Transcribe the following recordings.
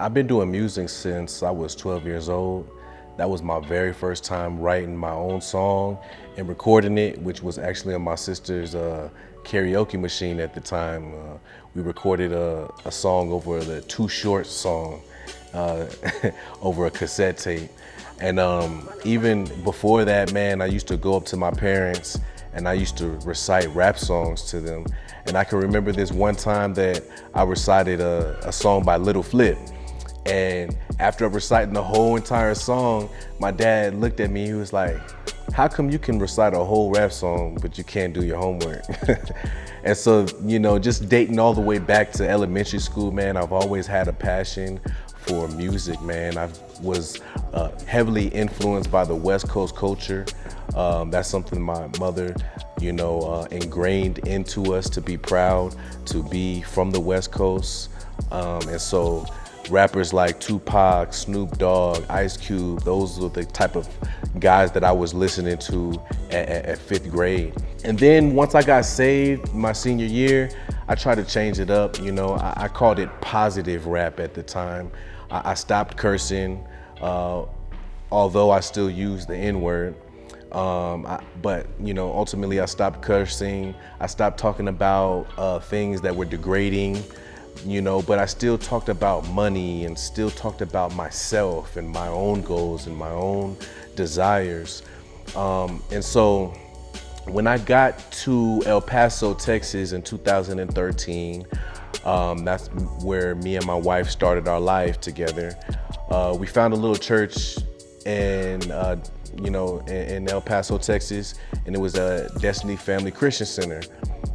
I've been doing music since I was 12 years old. That was my very first time writing my own song and recording it, which was actually on my sister's karaoke machine at the time. We recorded a song over the Too Short song uh, over a cassette tape. And even before that, man, I used to go up to my parents and I used to recite rap songs to them. And I can remember this one time that I recited a song by Little Flip. And after reciting the whole entire song, my dad looked at me, he was like, how come you can recite a whole rap song, but you can't do your homework? And so, just dating all the way back to elementary school, man, I've always had a passion for music, man. I was heavily influenced by the West Coast culture. That's something my mother, ingrained into us, to be proud to be from the West Coast. And so rappers like Tupac, Snoop Dogg, Ice Cube, those were the type of guys that I was listening to at fifth grade. And then once I got saved my senior year, I tried to change it up. I called it positive rap at the time. I stopped cursing, although I still use the N-word. But ultimately I stopped cursing. I stopped talking about things that were degrading, but I still talked about money and still talked about myself and my own goals and my own desires. And so when I got to El Paso, Texas in 2013, that's where me and my wife started our life together. We found a little church in El Paso, Texas, and it was a Destiny Family Christian Center.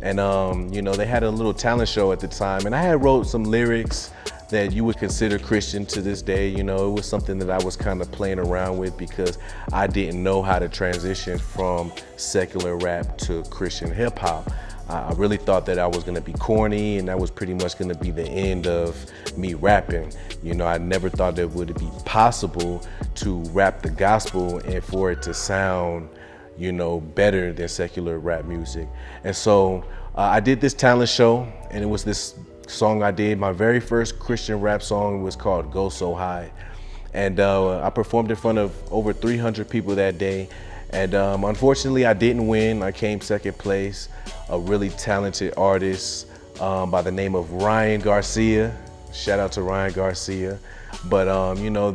And they had a little talent show at the time, and I had wrote some lyrics that you would consider Christian to this day. It was something that I was kind of playing around with because I didn't know how to transition from secular rap to Christian hip hop. I really thought that I was gonna be corny and that was pretty much gonna be the end of me rapping. I never thought that it would be possible to rap the gospel and for it to sound, better than secular rap music. And so I did this talent show, and it was this song I did. My very first Christian rap song was called Go So High. And I performed in front of over 300 people that day. And unfortunately, I didn't win. I came second place. A really talented artist by the name of Ryan Garcia. Shout out to Ryan Garcia. But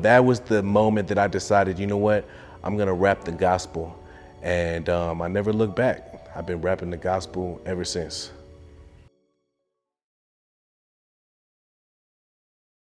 that was the moment that I decided, you know what? I'm gonna rap the gospel. And I never looked back. I've been rapping the gospel ever since.